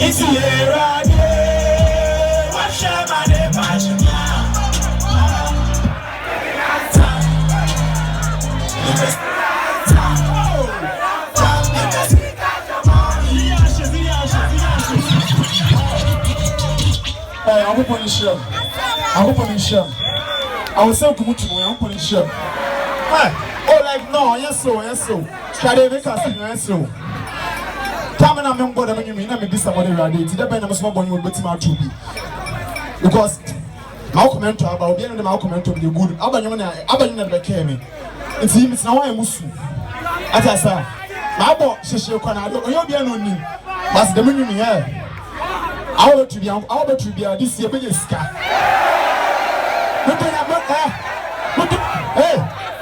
It's here again. What shall my name I will punish him. I will punish him. I will say, come to me, I will punish him. Oh, like, no, yes, so. Shall they make us, yes, so. Coming on, I'm going to mean, I'm this somebody ready. Today, I'm a small boy with my troopi. Because my comment about the end of my comment of the good. Abba, never came me. It's him, it's now I must. As I said, my boy, she can't, you'll be on me. But the minimum here. I want to be this year biggest car. Hey,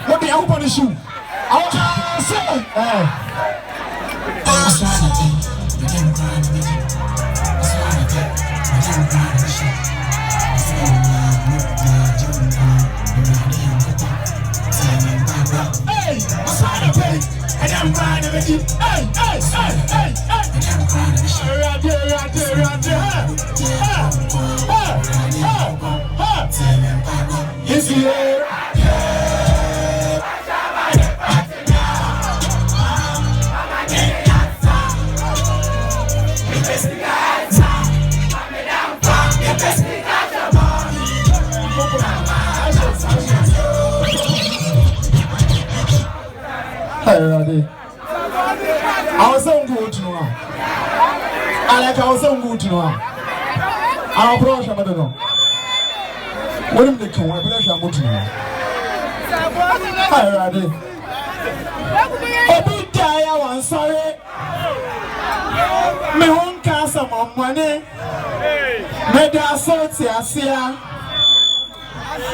let me open the shoe. I want to say, and I'm crying with you. Hey. It's here. I was so good to know. I was so good to know. I'll brush up. I don't know. What do they come? I brush up. Hi, Raddy. Obi Daya, I'm sorry. Me won't cast some money. Me da sorti asia.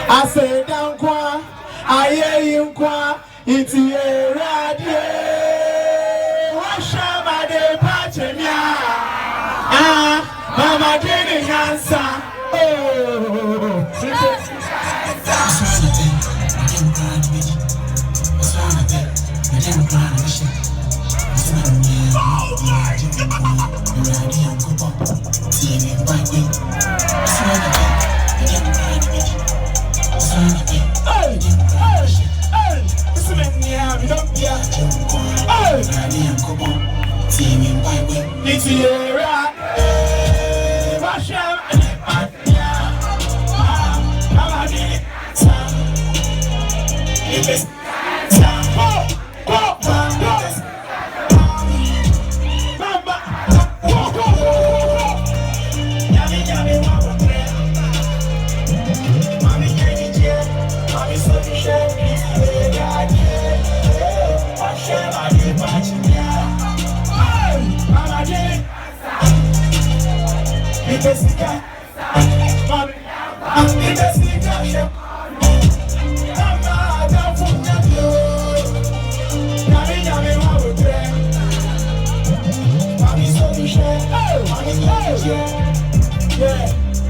I say down kwa. I hear you kwa. It's a radio. Washa my day patchenia. Mama didn't answer.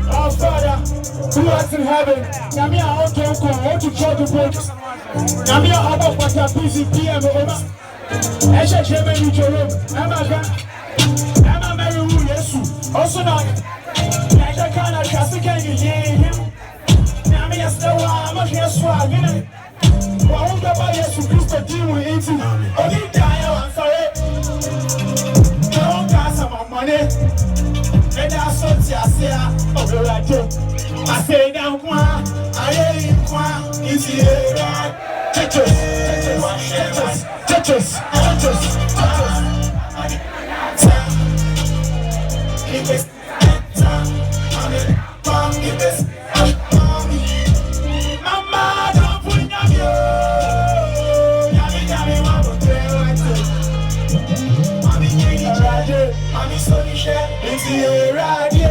Our Father, who art in heaven, Namia Auto, what to try to put Namia Abba, what a busy PM over. Esha Jemmy Jorum, Emma Mary Yesu, also not Naja Kana Kasika, him. Namia Stawa, I'm here swagging. Won't go by Yesu Christo deal with it. Only die, I'm sorry. Don't got some money. And I saw Tia, oh, like you. I say, down, I ain't quite easy. Tetris. Mama, don't put on you. Mommy, so you share. It's here, right?